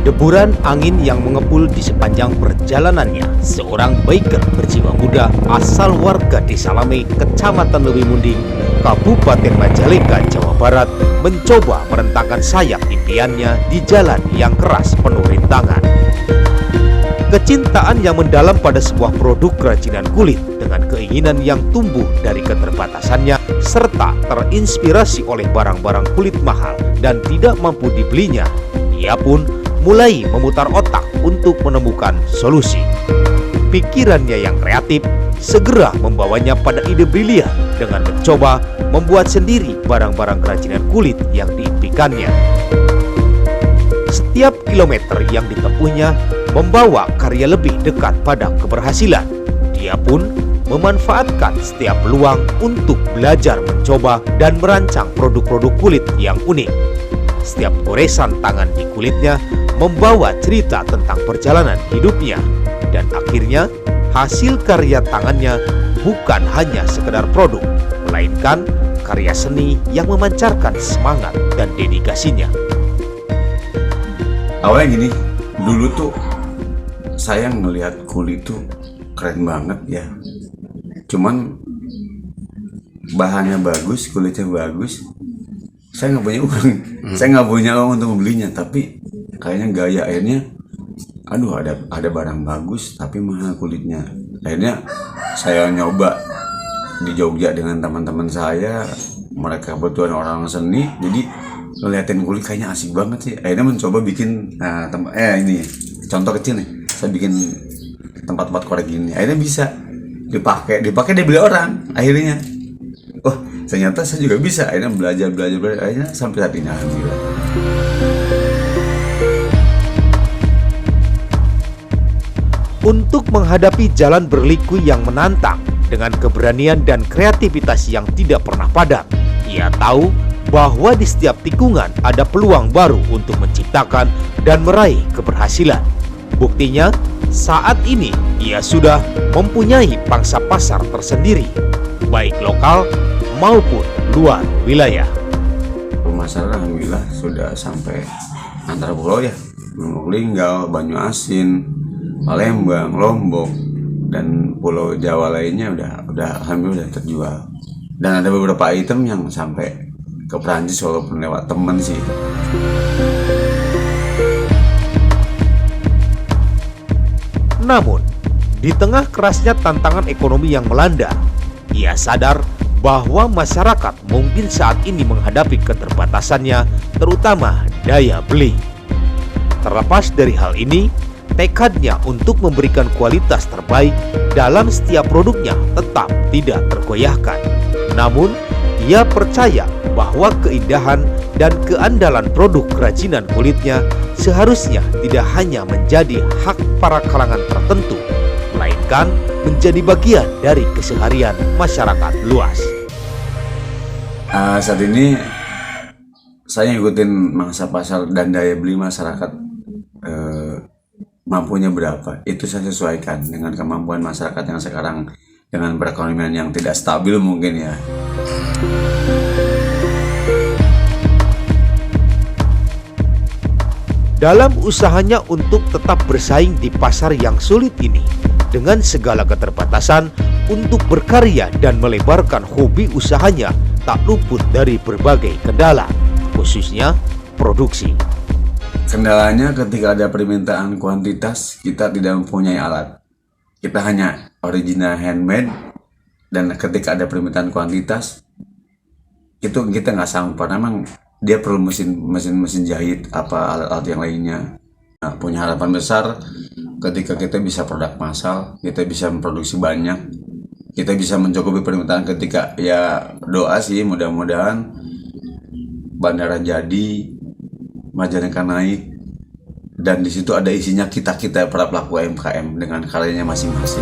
Deburan angin yang mengepul di sepanjang perjalanannya, seorang biker berjiwa muda asal warga Desa Lame, Kecamatan Lewi Munding, Kabupaten Majalengka, Jawa Barat, mencoba merentangkan sayap impiannya di jalan yang keras penuh rintangan. Kecintaan yang mendalam pada sebuah produk kerajinan kulit dengan keinginan yang tumbuh dari keterbatasannya serta terinspirasi oleh barang-barang kulit mahal dan tidak mampu dibelinya, ia pun mulai memutar otak untuk menemukan solusi. Pikirannya yang kreatif segera membawanya pada ide brilian dengan mencoba membuat sendiri barang-barang kerajinan kulit yang diimpikannya. Setiap kilometer yang ditempuhnya membawa karya lebih dekat pada keberhasilan. Dia pun memanfaatkan setiap peluang untuk belajar mencoba dan merancang produk-produk kulit yang unik. Setiap goresan tangan di kulitnya membawa cerita tentang perjalanan hidupnya, dan akhirnya hasil karya tangannya bukan hanya sekedar produk, melainkan karya seni yang memancarkan semangat dan dedikasinya. Awalnya gini, dulu tuh saya ngelihat kulit tuh keren banget ya, cuman bahannya bagus, kulitnya bagus, saya nggak punya uang, saya nggak punya uang untuk membelinya, tapi kayaknya gaya akhirnya, aduh ada barang bagus tapi mahal kulitnya. Akhirnya saya nyoba di Jogja dengan teman-teman saya, mereka kebetulan orang seni, jadi ngeliatin kulit kayaknya asik banget sih. Akhirnya mencoba bikin ini contoh kecil nih, saya bikin tempat-tempat korek gini, akhirnya bisa dipakai dibeli orang. Akhirnya ternyata saya juga bisa. Akhirnya belajar akhirnya sampai saat ini alhamdulillah. Untuk menghadapi jalan berliku yang menantang dengan keberanian dan kreativitas yang tidak pernah padam, ia tahu bahwa di setiap tikungan ada peluang baru untuk menciptakan dan meraih keberhasilan. Buktinya, saat ini ia sudah mempunyai pangsa pasar tersendiri, baik lokal maupun luar wilayah. Pemasaran alhamdulillah sudah sampai antar pulau ya, Linggal, Banyuasin, Palembang, Lombok, dan Pulau Jawa lainnya udah alhamdulillah terjual. Dan ada beberapa item yang sampai ke Perancis walaupun lewat temen sih. Namun, di tengah kerasnya tantangan ekonomi yang melanda, ia sadar bahwa masyarakat mungkin saat ini menghadapi keterbatasannya, terutama daya beli. Terlepas dari hal ini, tekadnya untuk memberikan kualitas terbaik dalam setiap produknya tetap tidak tergoyahkan. Namun, ia percaya bahwa keindahan dan keandalan produk kerajinan kulitnya seharusnya tidak hanya menjadi hak para kalangan tertentu, melainkan menjadi bagian dari keseharian masyarakat luas. Saat ini saya ngikutin mangsa pasar dan daya beli masyarakat, mampunya berapa, itu saya sesuaikan dengan kemampuan masyarakat yang sekarang dengan perekonomian yang tidak stabil mungkin ya. Dalam usahanya untuk tetap bersaing di pasar yang sulit ini, dengan segala keterbatasan untuk berkarya dan melebarkan hobi usahanya tak luput dari berbagai kendala, khususnya produksi. Kendalanya ketika ada permintaan kuantitas, kita tidak mempunyai alat. Kita hanya original handmade, dan ketika ada permintaan kuantitas, itu kita nggak sanggup, karena memang dia perlu mesin jahit, apa alat-alat yang lainnya. Nah, punya harapan besar ketika kita bisa produk massal, kita bisa memproduksi banyak, kita bisa mencukupi permintaan ketika ya doa sih mudah-mudahan bandara jadi, Majalengka naik, dan di situ ada isinya kita para pelaku UMKM dengan karyanya masing-masing.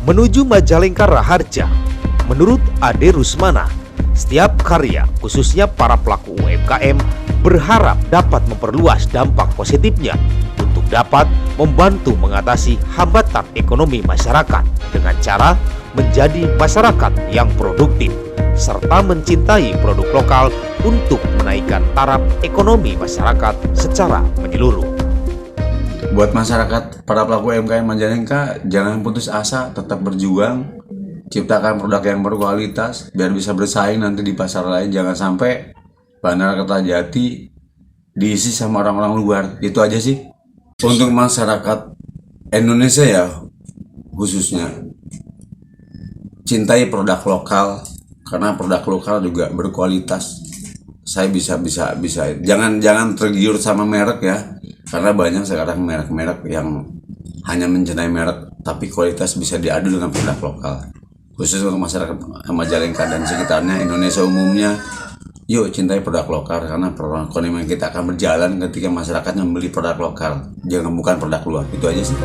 Menuju Majalengka Raharja, menurut Ade Rusmana, setiap karya khususnya para pelaku UMKM berharap dapat memperluas dampak positifnya untuk dapat membantu mengatasi hambatan ekonomi masyarakat dengan cara menjadi masyarakat yang produktif serta mencintai produk lokal untuk menaikkan taraf ekonomi masyarakat secara menyeluruh. Buat masyarakat para pelaku UMKM Majalengka, jangan putus asa, tetap berjuang, ciptakan produk yang berkualitas biar bisa bersaing nanti di pasar lain. Jangan sampai Bandara Kertajati diisi sama orang-orang luar. Itu aja sih. Untuk masyarakat Indonesia ya khususnya, cintai produk lokal karena produk lokal juga berkualitas. Saya bisa jangan tergiur sama merek ya, karena banyak sekarang merek-merek yang hanya mencintai merek tapi kualitas bisa diadu dengan produk lokal. Khusus untuk masyarakat Majalengka dan sekitarnya, Indonesia umumnya, yuk cintai produk lokal karena perekonomian kita akan berjalan ketika masyarakatnya membeli produk lokal, jangan bukan produk luar. Itu aja sih.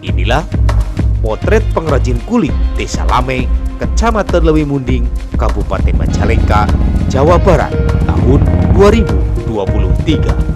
Inilah potret pengrajin kulit Desa Lame, Kecamatan Lewi Munding, Kabupaten Majalengka, Jawa Barat tahun 2023.